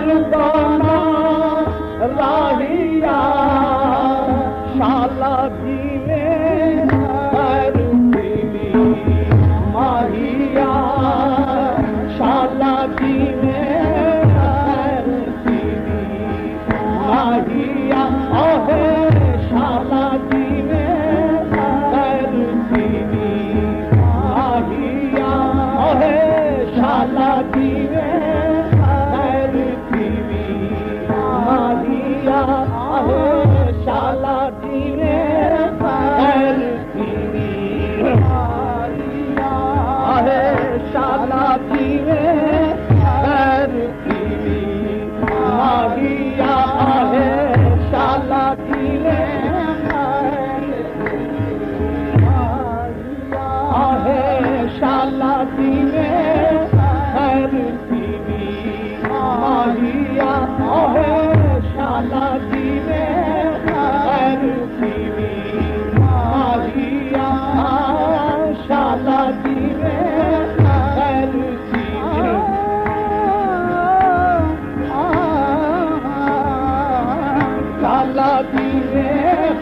मर्दाना राहिया शाला जीवे खैर पीवी माहिया शाला जीवे खैर पीवी माहिया ओहे शाला जीवे खैर पीवी माहिया ओहे शाला जीवे खैर पीवी माहिया ओहे शाला जीवे खैर पीवी ओहे शाला जीवे खैर पीवी माहिया ओहे शाला जीवे ओहे शाला जीवे खैर पीवी माहिया ओहे शाला जीवे खैर पीवी माहिया शाला जीवे खैर पीवी शाला जीवे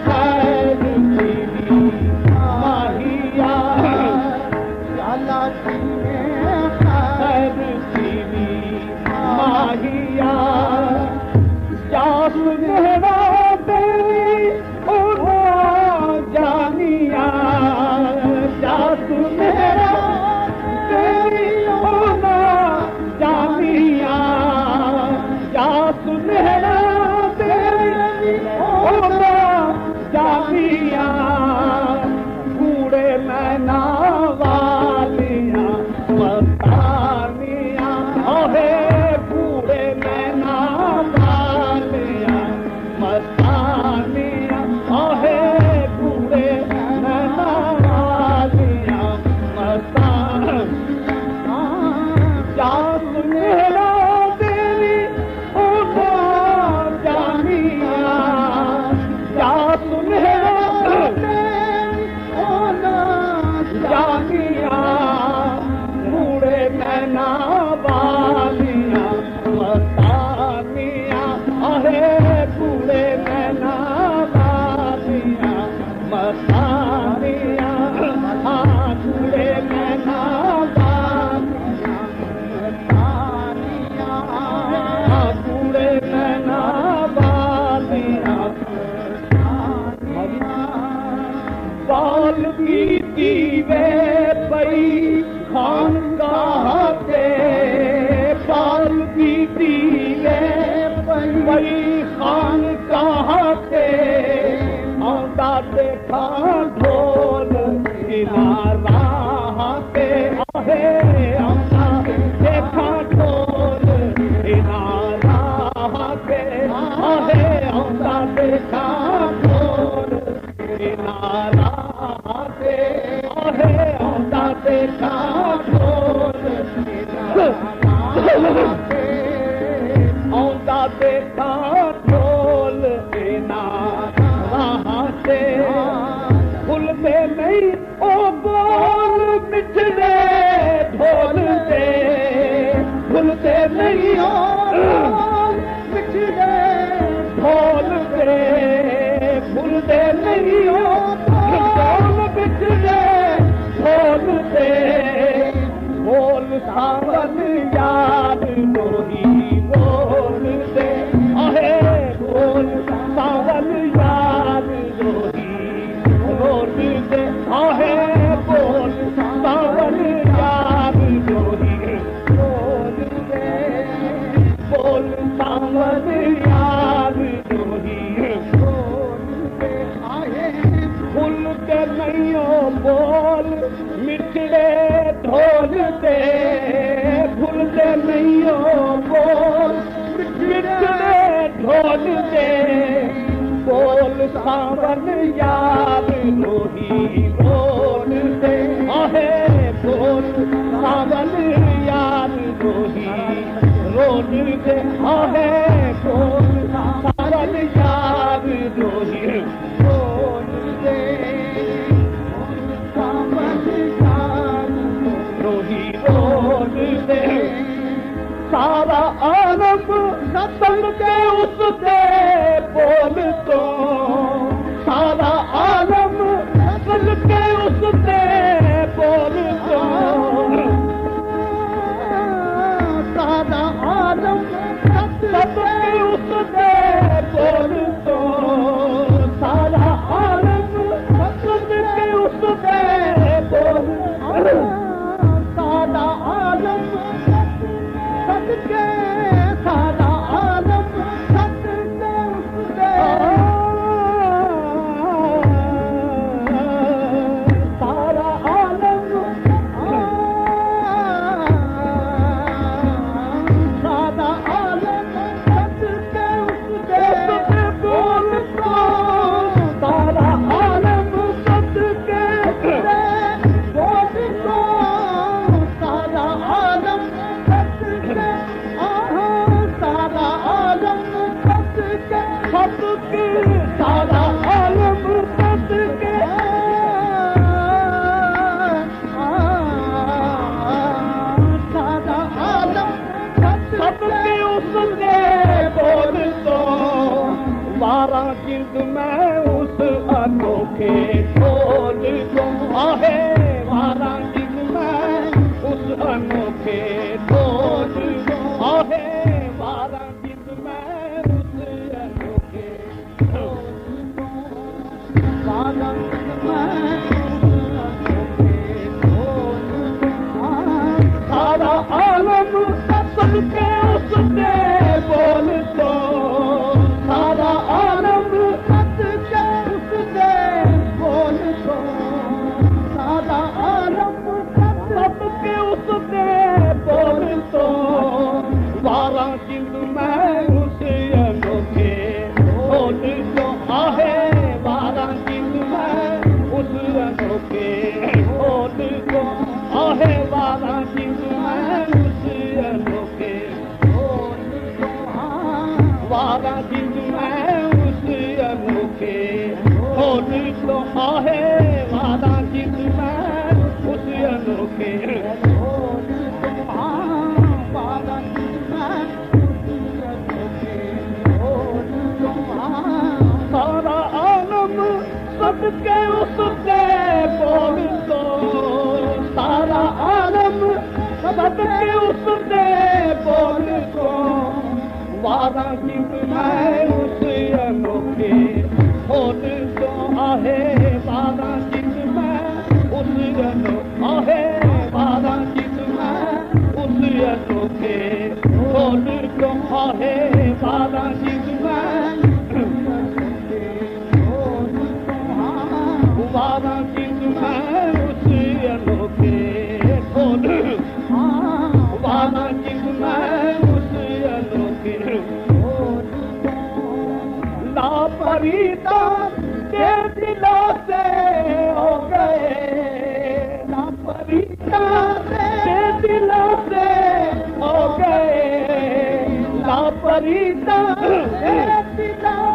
खैर पीवी माहिया शाला जीवे खैर पीवी माहिया जास मेरा तेरी उना जानिया जास मेरा तेरी उना जानिया जास मेरा तेरी उना जानिया कूड़े मैना वालिया मस्तानिया ओहे कूड़े मैना वालिया मस्तानिया ओहे कूड़े मैना वालिया मस्तानिया जास मेरा तेरी उना जानिया जास मेरा तेरी उना जानिया कूड़े मैना वालिया मस्तानिया अहे कूड़े मैना वालिया मस्तानिया हाँ कूड़े मैना वालिया मस्तानिया हाँ कूड़े मैना वालिया बाल की दीवे पई खान कहते बाल की दीवे पई खान कहते औंदा देखा ढोल किनाराते आहे औंदा देखा ढोल किनाराते आहे औंदा देखा ढोल किनाराते आहे औंदा देखा ढोल किनाराते औंदा देखा ढोल किनाराते भूलते नहीं ओ बोल मिठड़े ढोल दे भूलते नहीं ओ बोल मिठड़े ढोल दे भूलते नहीं ओ बोल मिठड़े ढोल दे बोल सावन याद लोही बोल दे आहे बोल सावन याद लोही बोल दे आहे बोल सावन याद लोही बोल दे बोल सावन याद लोही बोल दे आहे भूल के नहीं ओ बोल मिठड़े ढोल दे भूलते नहीं हो बोल मिठड़े ढोल दे बोल सावन याद लोही बोल दे आहे बोल सावन याद लोही रोल दे आहे बोल सावन याद लोही बोल दे सावन याद लोही बोल दे सारा आलम सदके उसके बोल तो सारा आलम सदके उसके बोल तो सारा आलम सदके उसके बोल तो सारा आलम सदके उसके बोल सारा आलम सदके सारा आलम सदके उसके सारा आलम सारा आलम सदके उसके बोल तो सारा आलम सदके बोल तो सारा आलम सदके सारा आलम सदके सदके सारा आलम सदके सारा आलम सदके उसके बोल तो वारा जिंद में उस अनोखे बोल तो आहे वारा जिंद में उस अनोखे बोल तो आहे वारा जिंद में उस अनोखे वारा जिंद में सारा आलम सदके उसके बोल तो सारा आलम सदके उसके बोल तो सारा आलम सदके उसके बोल तो वारा जिंद में उस अनोखे बोल तो आहे वारा जिंद में उस अनोखे बोल तो आहे वारा जिंद में उस अनोखे बोल तो वारा जिंद में उस अनोखे बोल तो आहे वारा जिंद में उस अनोखे बोल तो वारा जिंद में उस अनोखे बोल तो सारा आलम सदके उसके बोल तो सारा आलम सदके उसके बोल तो वारा जिंद में उस अनोखे बोल तो आहे वारा जिंद में उस अनोखे आहे वारा जिंद में उस अनोखे बोल तो आहे वारा जिंद में वारा जिंद में उस अनोखे बोल वारा जिंद में उस अनोखे लापरीदा के दिलों से हो गए लापरीदा के दिलों से हो गए लापरीदा के दिलों